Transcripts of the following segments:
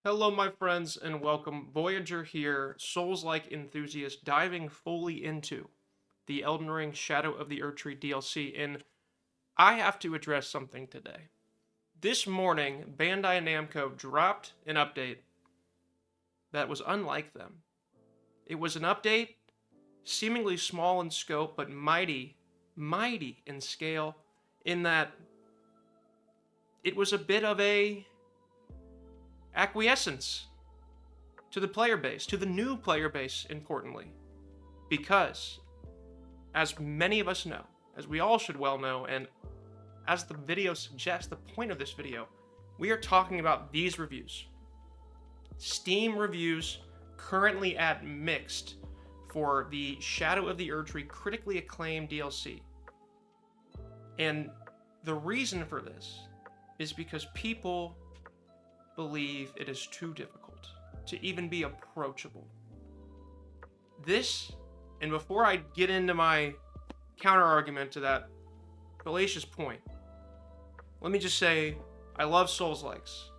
Hello, my friends, and welcome. Voyager here, Souls-like enthusiast, diving fully into the Elden Ring Shadow of the Erdtree DLC, and I have to address something today. This morning, Bandai Namco dropped an update that was unlike them. It was an update seemingly small in scope, but mighty in scale, in that it was a bit of a acquiescence to the player base, to the new player base, importantly. Because, as many of us know, as we all should well know, and as the video suggests, the point of this video, we are talking about these reviews. Steam reviews currently at mixed for the Shadow of the Erdtree critically acclaimed DLC. And the reason for this is because people believe it is too difficult to even be approachable. This, and before I get into my counter argument to that fallacious point, let me just say I love Souls-likes.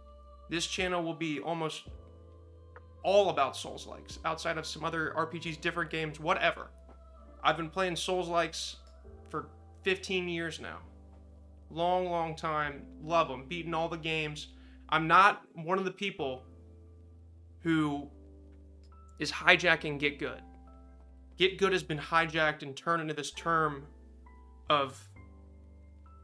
This channel will be almost all about Souls-likes, outside of some other RPGs, different games, whatever. I've been playing Souls-likes for 15 years now. Long time. Love them. Beaten all the games. I'm not one of the people who is hijacking Get Good. Get Good has been hijacked and turned into this term of,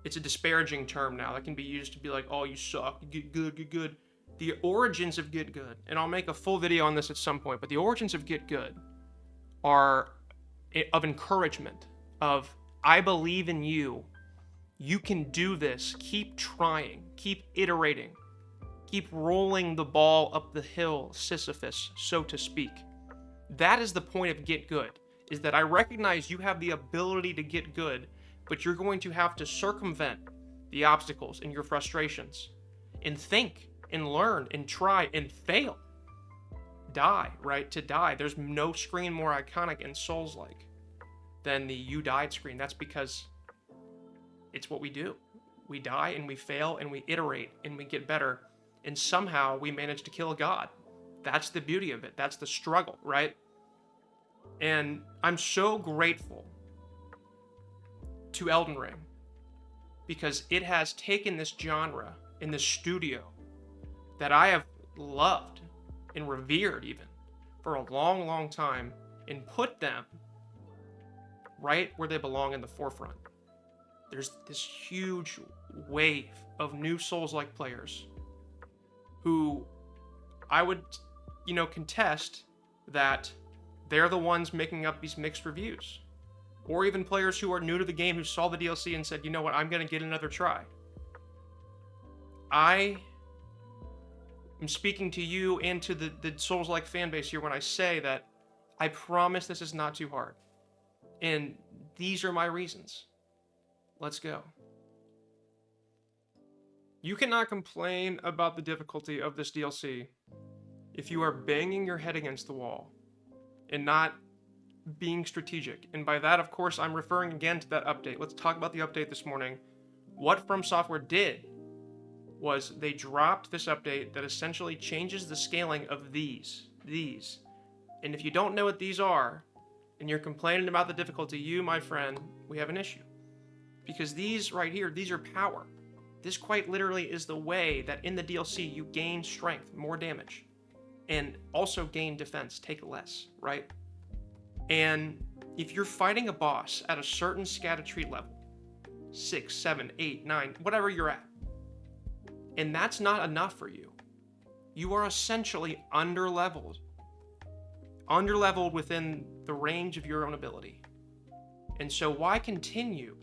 it's a disparaging term now that can be used to be like, oh, you suck, get good. The origins of Get Good, and I'll make a full video on this at some point, but the origins of Get Good are of encouragement, of I believe in you, you can do this, keep trying, keep iterating. Keep rolling the ball up the hill, Sisyphus, so to speak. That is the point of Get Good, is that I recognize you have the ability to get good, but you're going to have to circumvent the obstacles and your frustrations, and think, and learn, and try, and fail. Die, right? To die. There's no screen more iconic in Souls-like than the you died screen. That's because it's what we do. We die, and we fail, and we iterate, and we get better. And somehow we manage to kill a god. That's the beauty of it. That's the struggle, right? And I'm so grateful to Elden Ring because it has taken this genre in this studio that I have loved and revered even for a long time and put them right where they belong in the forefront. There's this huge wave of new Souls-like players who I would, contest that they're the ones making up these mixed reviews. Or even players who are new to the game who saw the DLC and said, you know what, I'm going to get another try. I am speaking to you and to the Souls-like fan base here when I say that I promise this is not too hard. And these are my reasons. Let's go. You cannot complain about the difficulty of this DLC if you are banging your head against the wall and not being strategic. And by that, of course, I'm referring again to that update. Let's talk about the update this morning. What From Software did was they dropped this update that essentially changes the scaling of these. And if you don't know what these are, and you're complaining about the difficulty, you, my friend, we have an issue. Because these right here, these are power. This quite literally is the way that in the DLC you gain strength, more damage, and also gain defense, take less, right? And if you're fighting a boss at a certain Scadutree level, 6, 7, 8, 9, whatever you're at, and that's not enough for you, you are essentially underleveled within the range of your own ability. And so why continue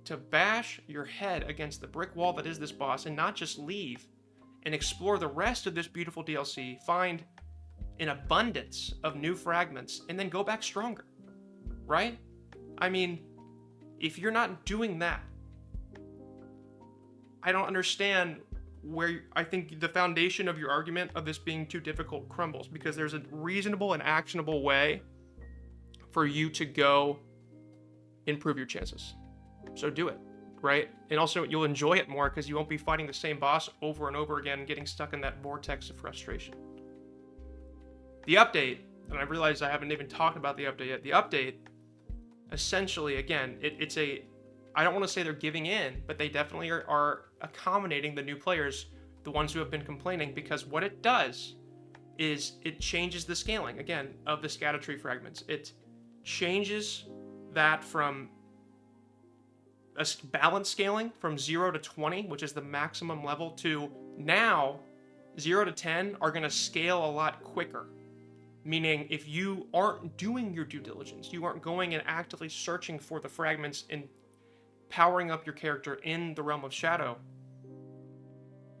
to bash your head against the brick wall that is this boss and not just leave and explore the rest of this beautiful DLC, find an abundance of new fragments, and then go back stronger, right? I mean, if you're not doing that, I don't understand where I think the foundation of your argument of this being too difficult crumbles, because there's a reasonable and actionable way for you to go improve your chances. So do it. right? And also you'll enjoy it more because you won't be fighting the same boss over and over again, getting stuck in that vortex of frustration. The update, and I realize I haven't even talked about the update yet. The update, essentially, again, it's a, I don't want to say they're giving in, but they definitely are accommodating the new players, the ones who have been complaining, because what it does is it changes the scaling, again, of the Scadutree fragments. It changes that from a balance scaling from 0 to 20, which is the maximum level, to now 0 to 10 are going to scale a lot quicker. Meaning, if you aren't doing your due diligence, you aren't going and actively searching for the fragments and powering up your character in the realm of shadow,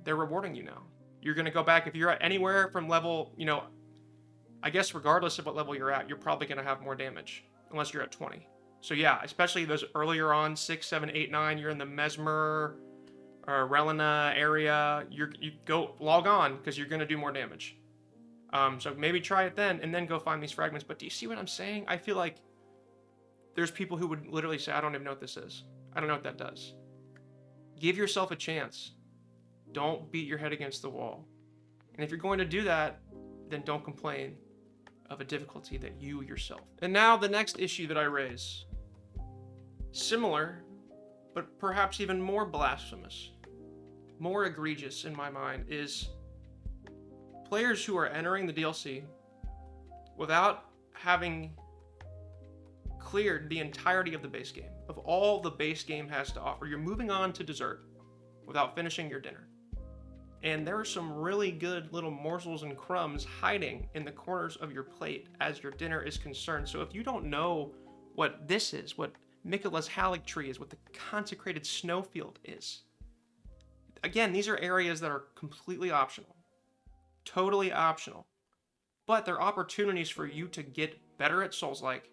they're rewarding you now. You're going to go back, if you're at anywhere from level, you know, I guess regardless of what level you're at, you're probably going to have more damage, unless you're at 20. So yeah, especially those earlier on, 6, 7, 8, 9, you're in the Mesmer or Relina area, you go log on, because you're going to do more damage. So maybe try it then, and then go find these fragments. But do you see what I'm saying? I feel like there's people who would literally say, I don't even know what this is. I don't know what that does. Give yourself a chance. Don't beat your head against the wall. And if you're going to do that, then don't complain of a difficulty that you yourself. And now the next issue that I raise. Similar, but perhaps even more blasphemous, more egregious in my mind, is players who are entering the DLC without having cleared the entirety of the base game, of all the base game has to offer. You're moving on to dessert without finishing your dinner. And there are some really good little morsels and crumbs hiding in the corners of your plate as your dinner is concerned. So if you don't know what this is, what Michaela's Erdtree is, what the Consecrated Snowfield is, again, these are areas that are completely optional. Totally optional. But they're opportunities for you to get better at Soulslike,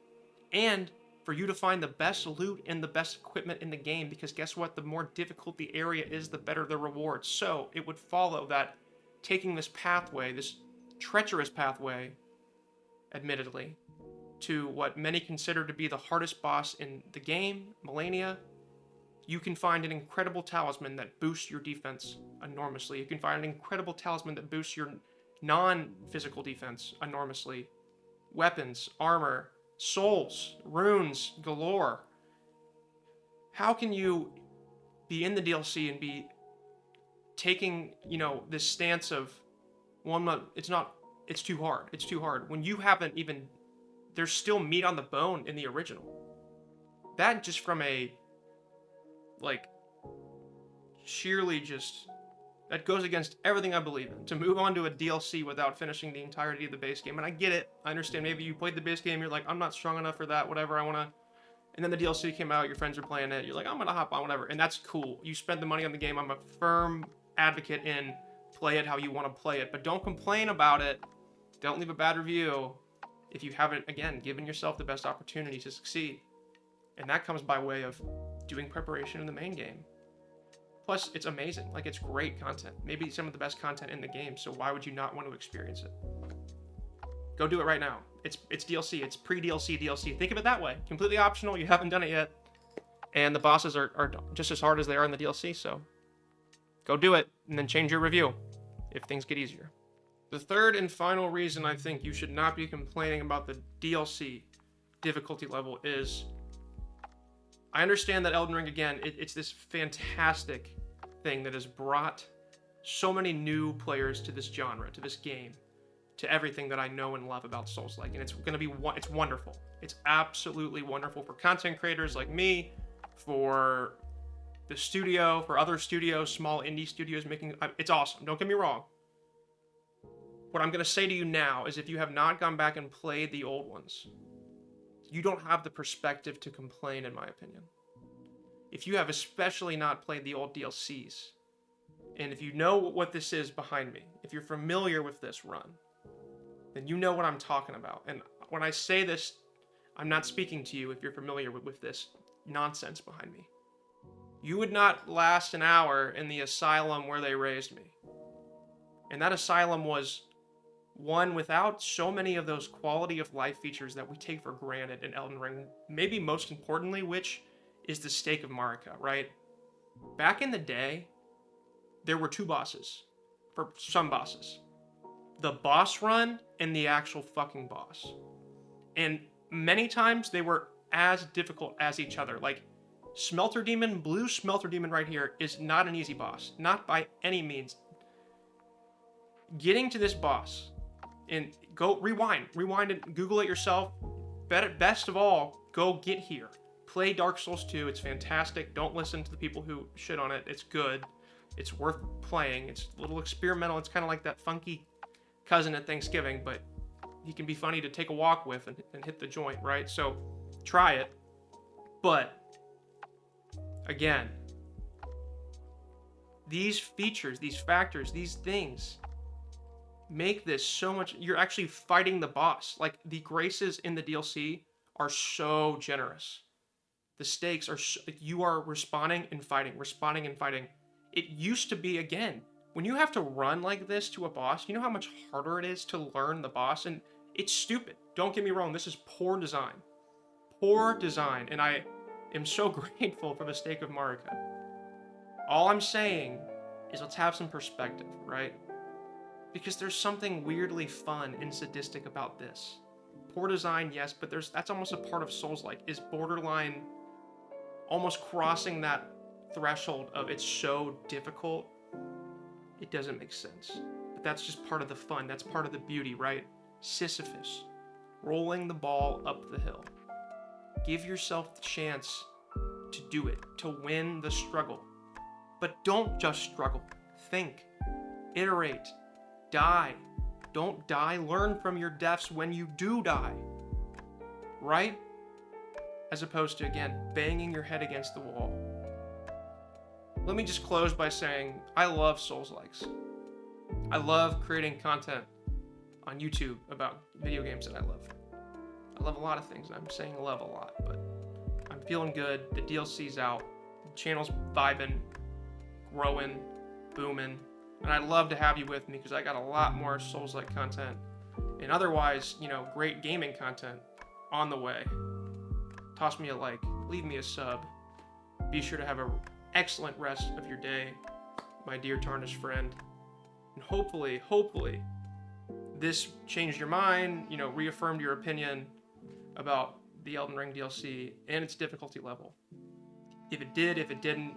and for you to find the best loot and the best equipment in the game, because guess what? The more difficult the area is, the better the rewards. So it would follow that taking this pathway, this treacherous pathway, admittedly, to what many consider to be the hardest boss in the game, Millennia, you can find an incredible talisman that boosts your defense enormously. You can find an incredible talisman that boosts your non-physical defense enormously. Weapons, armor, souls, runes, galore. How can you be in the DLC and be taking, you know, this stance of, well, it's too hard. It's too hard. When you haven't even, there's still meat on the bone in the original. That just from a, like, sheerly just, that goes against everything I believe in. To move on to a DLC without finishing the entirety of the base game. And I get it. I understand. Maybe you played the base game, you're like, I'm not strong enough for that, whatever, I want to. And then the DLC came out, your friends are playing it, you're like, I'm going to hop on, whatever. And that's cool. You spent the money on the game. I'm a firm advocate in play it how you want to play it. But don't complain about it. Don't leave a bad review if you haven't, again, given yourself the best opportunity to succeed. And that comes by way of doing preparation in the main game. Plus, it's amazing. Like, it's great content. Maybe some of the best content in the game, so why would you not want to experience it? Go do it right now. It's DLC. It's pre-DLC DLC. Think of it that way. Completely optional. You haven't done it yet. And the bosses are just as hard as they are in the DLC, so go do it, and then change your review if things get easier. The third and final reason I think you should not be complaining about the DLC difficulty level is, I understand that Elden Ring, again, it's this fantastic thing that has brought so many new players to this genre, to this game, to everything that I know and love about Soulslike, and it's going to be, it's wonderful. It's absolutely wonderful for content creators like me, for the studio, for other studios, small indie studios making, it's awesome. Don't get me wrong. What I'm going to say to you now is, if you have not gone back and played the old ones, you don't have the perspective to complain, in my opinion. If you have especially not played the old DLCs, and if you know what this is behind me, if you're familiar with this run, then you know what I'm talking about. And when I say this, I'm not speaking to you if you're familiar with this nonsense behind me. You would not last an hour in the asylum where they raised me. And that asylum was one without so many of those quality of life features that we take for granted in Elden Ring. Maybe most importantly, which is the stake of Marika, right? Back in the day, there were 2 bosses for some bosses. The boss run and the actual fucking boss. And many times they were as difficult as each other. Like, Smelter Demon, Blue Smelter Demon right here is not an easy boss. Not by any means. Getting to this boss, and go rewind and Google it yourself. Best of all, go get here. Play Dark Souls 2. It's fantastic. Don't listen to the people who shit on it. It's good. It's worth playing. It's a little experimental. It's kind of like that funky cousin at Thanksgiving, but he can be funny to take a walk with and hit the joint, right? So try it. But again, these features, these factors, these things make this so much. You're actually fighting the boss. Like, the graces in the DLC are so generous. The stakes are you are responding and fighting. It used to be, again, when you have to run like this to a boss, you know how much harder it is to learn the boss? And it's stupid. Don't get me wrong. This is poor design. Poor design. And I am so grateful for the stake of Marika. All I'm saying is let's have some perspective, right? Because there's something weirdly fun and sadistic about this. Poor design, yes, but that's almost a part of Soulslike, is borderline almost crossing that threshold of it's so difficult, it doesn't make sense. But that's just part of the fun. That's part of the beauty, right? Sisyphus, rolling the ball up the hill. Give yourself the chance to do it, to win the struggle. But don't just struggle. Think, iterate, die. Don't die. Learn from your deaths when you do die. Right? As opposed to, again, banging your head against the wall. Let me just close by saying I love Soulslikes. I love creating content on YouTube about video games that I love. I love a lot of things, and I'm saying love a lot, but I'm feeling good. The DLC's out. The channel's vibing, growing, booming. And I'd love to have you with me because I got a lot more Souls-like content and otherwise, great gaming content on the way. Toss me a like, leave me a sub. Be sure to have an excellent rest of your day, my dear tarnished friend. And hopefully, this changed your mind, reaffirmed your opinion about the Elden Ring DLC and its difficulty level. If it did, if it didn't,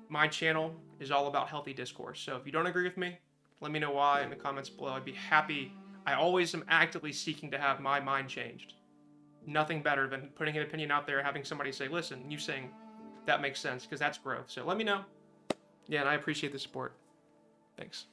my channel is all about healthy discourse. So if you don't agree with me, let me know why in the comments below. I'd be happy. I always am actively seeking to have my mind changed. Nothing better than putting an opinion out there, having somebody say, listen, you saying that makes sense, because that's growth. So let me know. Yeah, and I appreciate the support. Thanks.